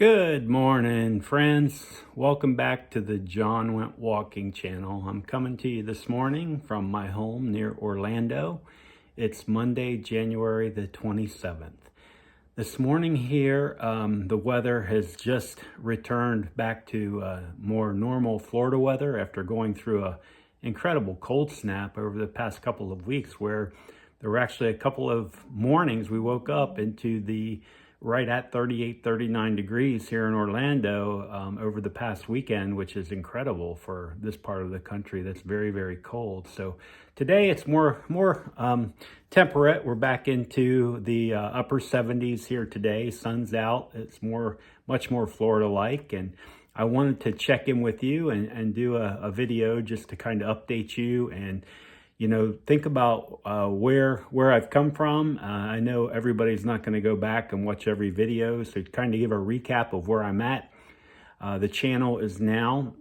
Good morning, friends. Welcome back to the John Went Walking channel. I'm coming to you this morning from my home near Orlando. It's Monday, January the 27th. This morning here, the weather has just returned back to more normal Florida weather after going through an incredible cold snap over the past couple of weeks, where there were actually a couple of mornings we woke up into the right at 38, 39 degrees here in Orlando over the past weekend, which is incredible for this part of the country that's very, very cold. So today it's more temperate. We're back into the upper 70s here today. Sun's out. It's much more Florida-like. And I wanted to check in with you and do a video just to kind of update you and think about where I've come from. I know everybody's not going to go back and watch every video, so kind of give a recap of where I'm at. The channel is now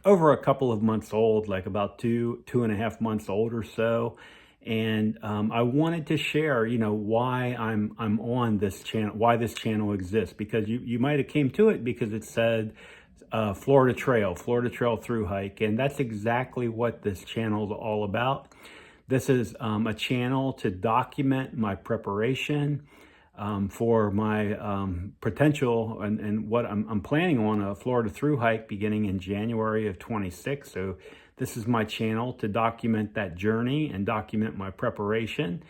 over a couple of months old, like about two and a half months old or so. And I wanted to share, why I'm on this channel, why this channel exists, because you might have came to it because it said Florida Trail Thru-Hike, and that's exactly what this channel is all about. This is a channel to document my preparation for my potential and what I'm planning on a Florida Thru-Hike beginning in January of 26. So this is my channel to document that journey and document my preparation.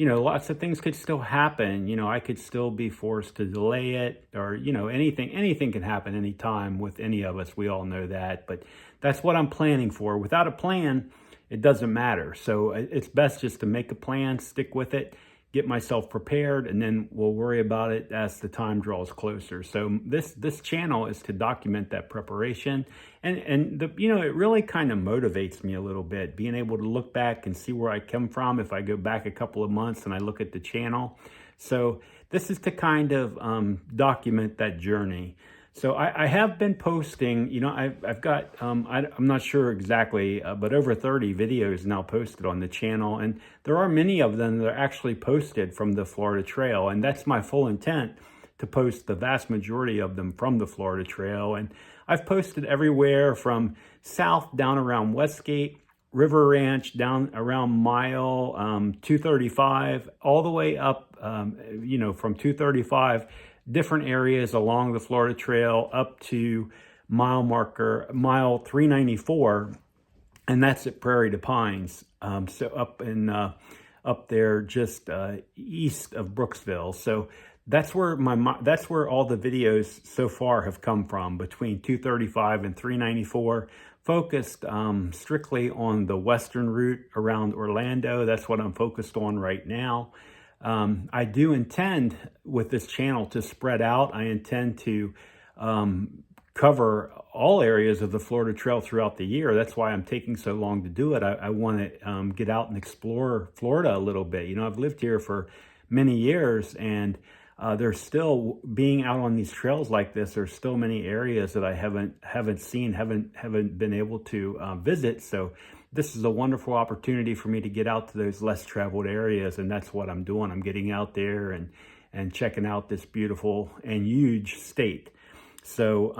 Lots of things could still happen. I could still be forced to delay it, or, anything can happen anytime with any of us. We all know that, but that's what I'm planning for. Without a plan, it doesn't matter. So it's best just to make a plan, stick with it, get myself prepared, and then we'll worry about it as the time draws closer. So this channel is to document that preparation, and it really kind of motivates me a little bit, being able to look back and see where I come from if I go back a couple of months and I look at the channel. So this is to kind of document that journey. So I have been posting, I've got, I'm not sure exactly, but over 30 videos now posted on the channel. And there are many of them that are actually posted from the Florida Trail. And that's my full intent, to post the vast majority of them from the Florida Trail. And I've posted everywhere from south down around Westgate, River Ranch, down around mile 235, all the way up, from 235, different areas along the Florida Trail up to mile 394, and that's at Prairie du Pines. So up there just east of Brooksville. So that's where all the videos so far have come from, between 235 and 394, focused strictly on the western route around Orlando. That's what I'm focused on right now. I do intend with this channel to spread out. I intend to cover all areas of the Florida Trail throughout the year. That's why I'm taking so long to do it. I want to get out and explore Florida a little bit. I've lived here for many years, and there's still, being out on these trails like this, there's still many areas that I haven't seen, haven't been able to visit. So this is a wonderful opportunity for me to get out to those less traveled areas, and that's what I'm doing. I'm getting out there and checking out this beautiful and huge state. So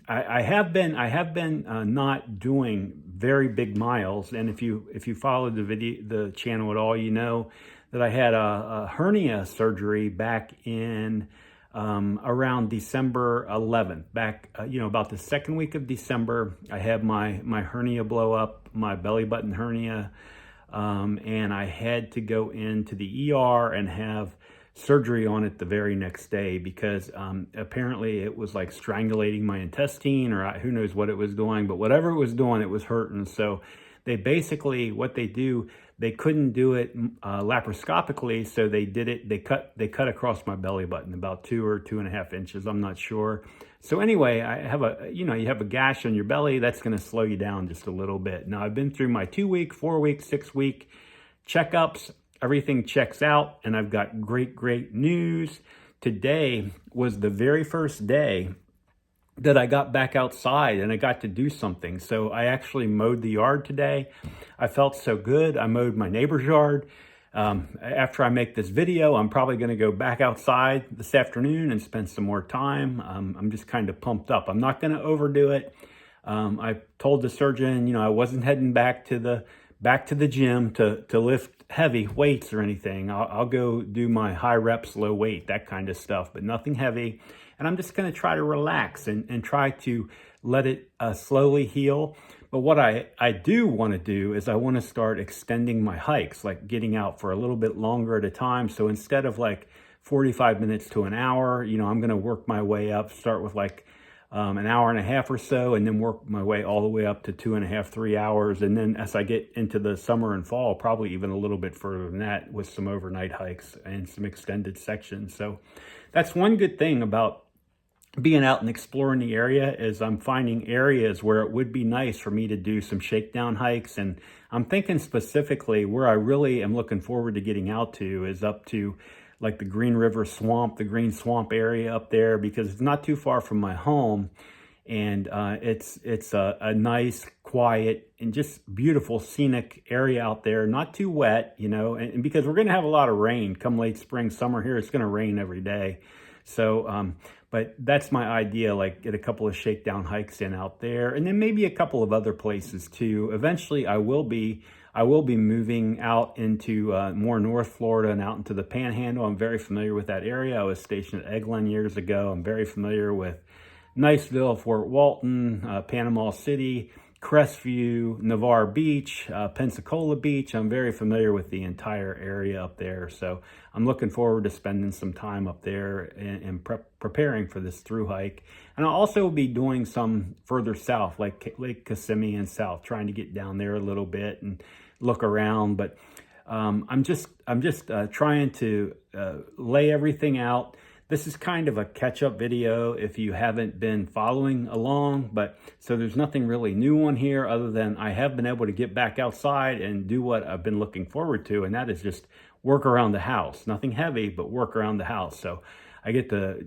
I have been not doing very big miles, and if you followed the channel at all, you know that I had a hernia surgery back in around December 11th, back about the second week of December. I had my hernia blow up, my belly button hernia, and I had to go into the ER and have surgery on it the very next day, because apparently it was like strangulating my intestine, or who knows what it was doing, but whatever it was doing, it was hurting. So they basically, what they do, they couldn't do it laparoscopically, so they did it. They cut across my belly button about 2 or 2.5 inches. I'm not sure. So anyway, I have you have a gash on your belly. That's going to slow you down just a little bit. Now I've been through my 2-week, 4-week, 6-week checkups. Everything checks out, and I've got great news. Today was the very first day that I got back outside and I got to do something. So I actually mowed the yard today. I felt so good. I mowed my neighbor's yard. After I make this video, I'm probably going to go back outside this afternoon and spend some more time. I'm just kind of pumped up. I'm not going to overdo it. I told the surgeon, I wasn't heading back to the gym to lift heavy weights or anything. I'll go do my high reps, low weight, that kind of stuff, but nothing heavy. And I'm just going to try to relax and try to let it slowly heal. But what I do want to do is I want to start extending my hikes, like getting out for a little bit longer at a time. So instead of like 45 minutes to an hour, I'm going to work my way up, start with like an hour and a half or so, and then work my way all the way up to 2.5, 3 hours. And then as I get into the summer and fall, probably even a little bit further than that with some overnight hikes and some extended sections. So that's one good thing about being out and exploring the area is I'm finding areas where it would be nice for me to do some shakedown hikes. And I'm thinking specifically where I really am looking forward to getting out to is up to like the Green River Swamp, the Green Swamp area up there, because it's not too far from my home. And it's a nice, quiet, and just beautiful scenic area out there. Not too wet, and because we're going to have a lot of rain come late spring, summer here, it's going to rain every day. So, but that's my idea, like get a couple of shakedown hikes in out there, and then maybe a couple of other places too. Eventually I will be moving out into more North Florida and out into the Panhandle. I'm very familiar with that area. I was stationed at Eglin years ago. I'm very familiar with Niceville, Fort Walton, Panama City, Crestview, Navarre Beach, Pensacola Beach. I'm very familiar with the entire area up there. So I'm looking forward to spending some time up there and preparing for this through hike. And I'll also be doing some further south, like Lake Kissimmee and south, trying to get down there a little bit and look around. But I'm just trying to lay everything out. This is kind of a catch-up video if you haven't been following along, but so there's nothing really new on here other than I have been able to get back outside and do what I've been looking forward to, and that is just work around the house. Nothing heavy, but work around the house. So I get to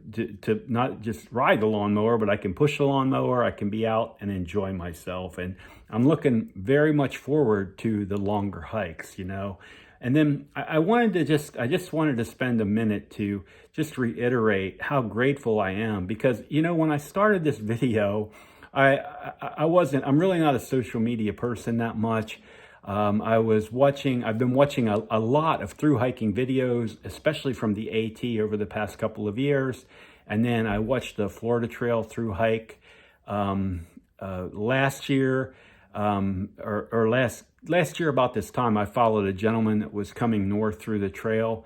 not just ride the lawnmower, but I can push the lawnmower, I can be out and enjoy myself. And I'm looking very much forward to the longer hikes, And then I just wanted to spend a minute to just reiterate how grateful I am, because, when I started this video, I'm really not a social media person that much. I've been watching a lot of through hiking videos, especially from the AT over the past couple of years. And then I watched the Florida Trail Thru-Hike last year, last year about this time. I followed a gentleman that was coming north through the trail,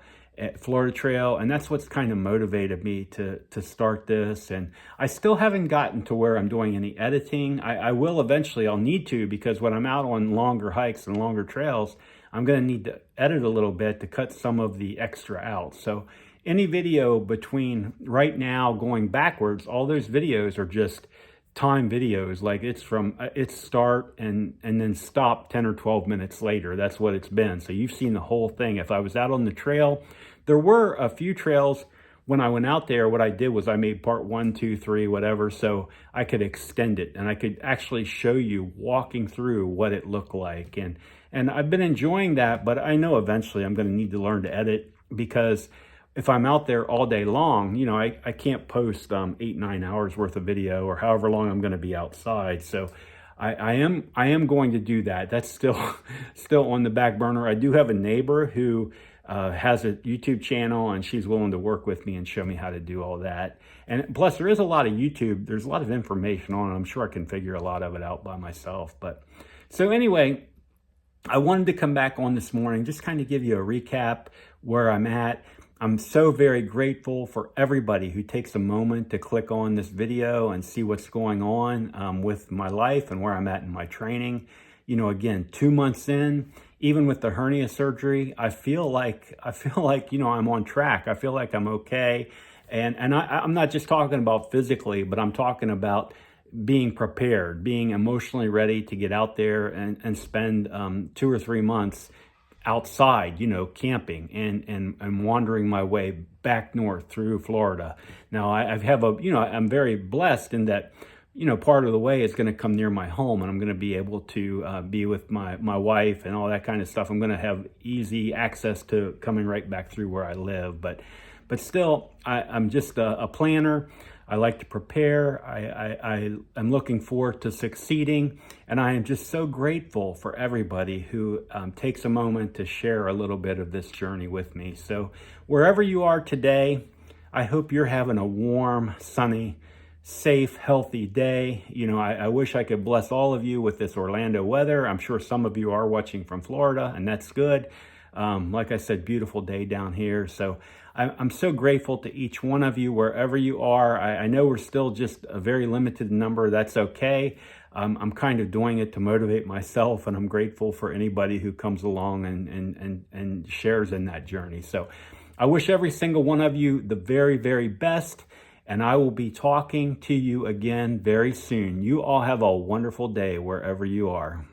Florida Trail, and that's what's kind of motivated me to start this. And I still haven't gotten to where I'm doing any editing. I will eventually. I'll need to, because when I'm out on longer hikes and longer trails, I'm going to need to edit a little bit to cut some of the extra out. So any video between right now going backwards, all those videos are just time videos, like it's from its start and then stop 10 or 12 minutes later. That's what it's been. So you've seen the whole thing. If I was out on the trail, there were a few trails when I went out there. What I did was I made part 1, 2, 3, whatever, so I could extend it and I could actually show you walking through what it looked like. And I've been enjoying that, but I know eventually I'm going to need to learn to edit, because if I'm out there all day long, I can't post 8, 9 hours worth of video or however long I'm going to be outside. So I am going to do that. That's still on the back burner. I do have a neighbor who has a YouTube channel, and she's willing to work with me and show me how to do all that. And plus, there is a lot of YouTube. There's a lot of information on it. I'm sure I can figure a lot of it out by myself. But so anyway, I wanted to come back on this morning, just kind of give you a recap where I'm at. I'm so very grateful for everybody who takes a moment to click on this video and see what's going on with my life and where I'm at in my training. Again, 2 months in, even with the hernia surgery, I feel like I'm on track. I feel like I'm okay. And I'm not just talking about physically, but I'm talking about being prepared, being emotionally ready to get out there and spend 2 or 3 months outside, camping and wandering my way back north through Florida. Now I'm very blessed in that part of the way is going to come near my home, and I'm going to be able to be with my wife and all that kind of stuff. I'm going to have easy access to coming right back through where I live. But still, I'm just a planner. I like to prepare. I'm looking forward to succeeding. And I am just so grateful for everybody who takes a moment to share a little bit of this journey with me. So wherever you are today, I hope you're having a warm, sunny, safe, healthy day. I wish I could bless all of you with this Orlando weather. I'm sure some of you are watching from Florida, and that's good. Like I said, beautiful day down here. So I'm so grateful to each one of you wherever you are. I know we're still just a very limited number. That's okay. I'm kind of doing it to motivate myself, and I'm grateful for anybody who comes along and shares in that journey. So I wish every single one of you the very, very best, and I will be talking to you again very soon. You all have a wonderful day wherever you are.